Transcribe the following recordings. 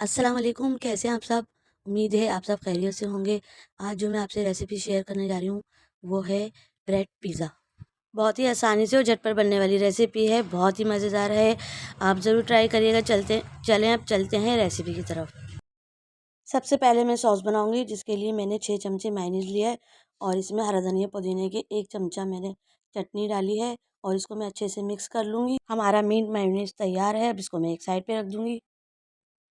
अस्सलाम वालेकुम, कैसे हैं आप सब? उम्मीद है आप सब खैरियत से होंगे। आज जो मैं आपसे रेसिपी शेयर करने जा रही हूँ वो है ब्रेड पिज़्ज़ा। बहुत ही आसानी से और झटपट बनने वाली रेसिपी है, बहुत ही मज़ेदार है। आप ज़रूर ट्राई करिएगा। चलें अब चलते हैं रेसिपी की तरफ। सबसे पहले मैं सॉस बनाऊंगी, जिसके लिए मैंने 6 चमचे मायोनीज़ लिया है और इसमें हरा धनिया पुदीने के 1 चमचा मैंने चटनी डाली है और इसको मैं अच्छे से मिक्स कर लूँगी। हमारा मीट मायोनीज़ तैयार है। अब इसको मैं एक साइड पे रख दूँगी।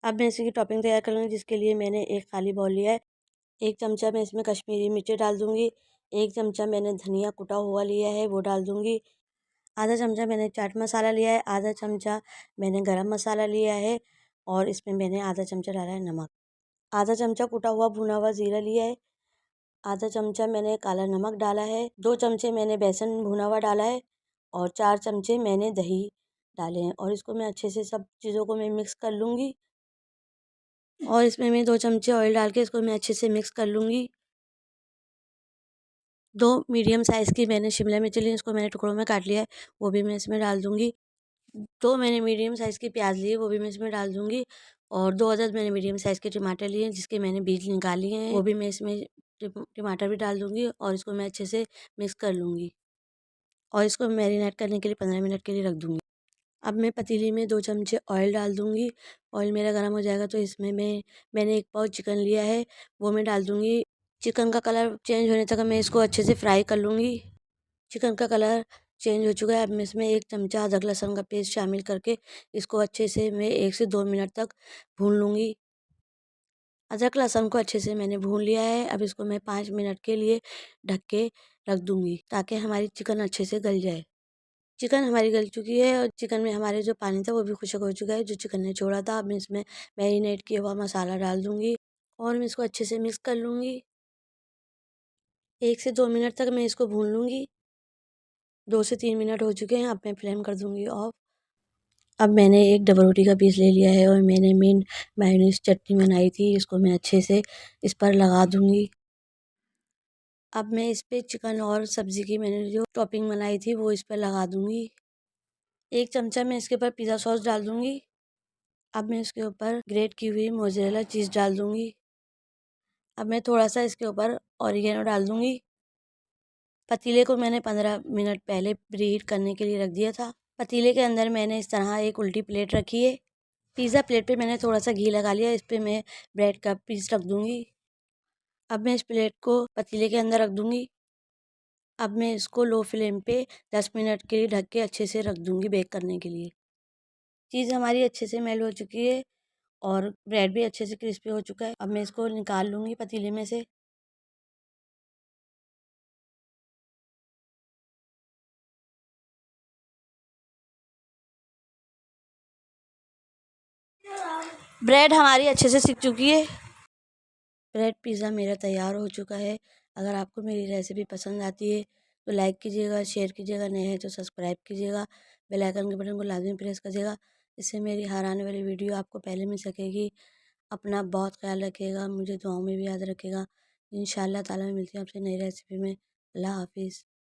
अब मैं इसी की टॉपिंग तैयार कर लूँगी, जिसके लिए मैंने एक खाली बाउल लिया है। 1 चमचा मैं इसमें कश्मीरी मिर्ची डाल दूँगी। 1 चमचा मैंने धनिया कुटा हुआ लिया है, वो डाल दूँगी। आधा चमचा मैंने चाट मसाला लिया है। आधा चमचा मैंने गरम मसाला लिया है और इसमें मैंने आधा चमचा डाला है नमक। आधा चमचा कुटा हुआ भुना हुआ ज़ीरा लिया है। आधा चमचा मैंने काला नमक डाला है। 2 चमचे मैंने बेसन भुना हुआ डाला है और 4 चमचे मैंने दही डाले हैं और इसको मैं अच्छे से सब चीज़ों को मैं मिक्स कर लूँगी। और इसमें मैं 2 चमचे ऑयल डाल के इसको मैं अच्छे से मिक्स कर लूँगी। 2 मीडियम साइज़ की मैंने शिमला मिर्च ली, इसको मैंने टुकड़ों में काट लिया है, वो भी मैं इसमें डाल दूँगी। 2 मैंने मीडियम साइज़ की प्याज ली है, वो भी मैं इसमें डाल दूँगी। और 2 अदद मैंने मीडियम साइज़ के टमाटर लिए हैं, जिसके मैंने बीज निकाल लिए हैं, वो भी मैं इसमें टमाटर भी डाल दूँगी और इसको मैं अच्छे से मिक्स कर लूँगी और इसको मैरिनेट करने के लिए 15 मिनट के लिए रख दूँगी। अब मैं पतीली में 2 चमचे ऑयल डाल दूँगी। ऑयल मेरा गर्म हो जाएगा तो इसमें मैंने 1 पाव चिकन लिया है, वो मैं डाल दूँगी। चिकन का कलर चेंज होने तक मैं इसको अच्छे से फ्राई कर लूँगी। चिकन का कलर चेंज हो चुका है। अब मैं इसमें 1 चमचा अदरक लहसुन का पेस्ट शामिल करके इसको अच्छे से मैं 1 से 2 मिनट तक भून लूँगी। अदरक लहसुन को अच्छे से मैंने भून लिया है। अब इसको मैं 5 मिनट के लिए ढक के रख दूँगी, ताकि हमारी चिकन अच्छे से गल जाए। चिकन हमारी गल चुकी है और चिकन में हमारे जो पानी था वो भी खुश्क हो चुका है, जो चिकन ने छोड़ा था। अब मैं इसमें मैरिनेट किया हुआ मसाला डाल दूँगी और मैं इसको अच्छे से मिक्स कर लूँगी। 1 से 2 मिनट तक मैं इसको भून लूँगी। 2 से 3 मिनट हो चुके हैं। अब मैं फ्लेम कर दूँगी ऑफ। अब मैंने एक डबल रोटी का पीस ले लिया है और मैंने मायोनीज़ चटनी बनाई थी, इसको मैं अच्छे से इस पर लगा दूँगी। अब मैं इस पे चिकन और सब्ज़ी की मैंने जो टॉपिंग बनाई थी वो इस पर लगा दूँगी। 1 चमचा मैं इसके ऊपर पिज़्ज़ा सॉस डाल दूँगी। अब मैं इसके ऊपर ग्रेट की हुई मोज़रेला चीज़ डाल दूँगी। अब मैं थोड़ा-सा इसके ऊपर ऑरिगेनो डाल दूँगी। पतीले को मैंने 15 मिनट पहले प्रीहीट करने के लिए रख दिया था। पतीले के अंदर मैंने इस तरह एक उल्टी प्लेट रखी है। पिज़्ज़ा प्लेट पे मैंने थोड़ा-सा घी लगा लिया, इस पे मैं ब्रेड का पीस रख दूँगी। अब मैं इस प्लेट को पतीले के अंदर रख दूँगी। अब मैं इसको लो फ्लेम पे 10 मिनट के लिए ढक के अच्छे से रख दूँगी बेक करने के लिए। चीज़ हमारी अच्छे से मेल्ट हो चुकी है और ब्रेड भी अच्छे से क्रिस्पी हो चुका है। अब मैं इसको निकाल लूँगी पतीले में से। ब्रेड हमारी अच्छे से सिक चुकी है। ब्रेड पिज़्ज़ा मेरा तैयार हो चुका है। अगर आपको मेरी रेसिपी पसंद आती है तो लाइक कीजिएगा, शेयर कीजिएगा, नए हैं तो सब्सक्राइब कीजिएगा, बेल आइकन के बटन को लाज़मी प्रेस करिएगा। इससे मेरी हर आने वाली वीडियो आपको पहले मिल सकेगी। अपना बहुत ख़्याल रखिएगा, मुझे दुआओं में भी याद रखिएगा। इंशाअल्लाह ताला मैं मिलती हूँ आपसे नई रेसिपी में। अल्लाह हाफ़िज़।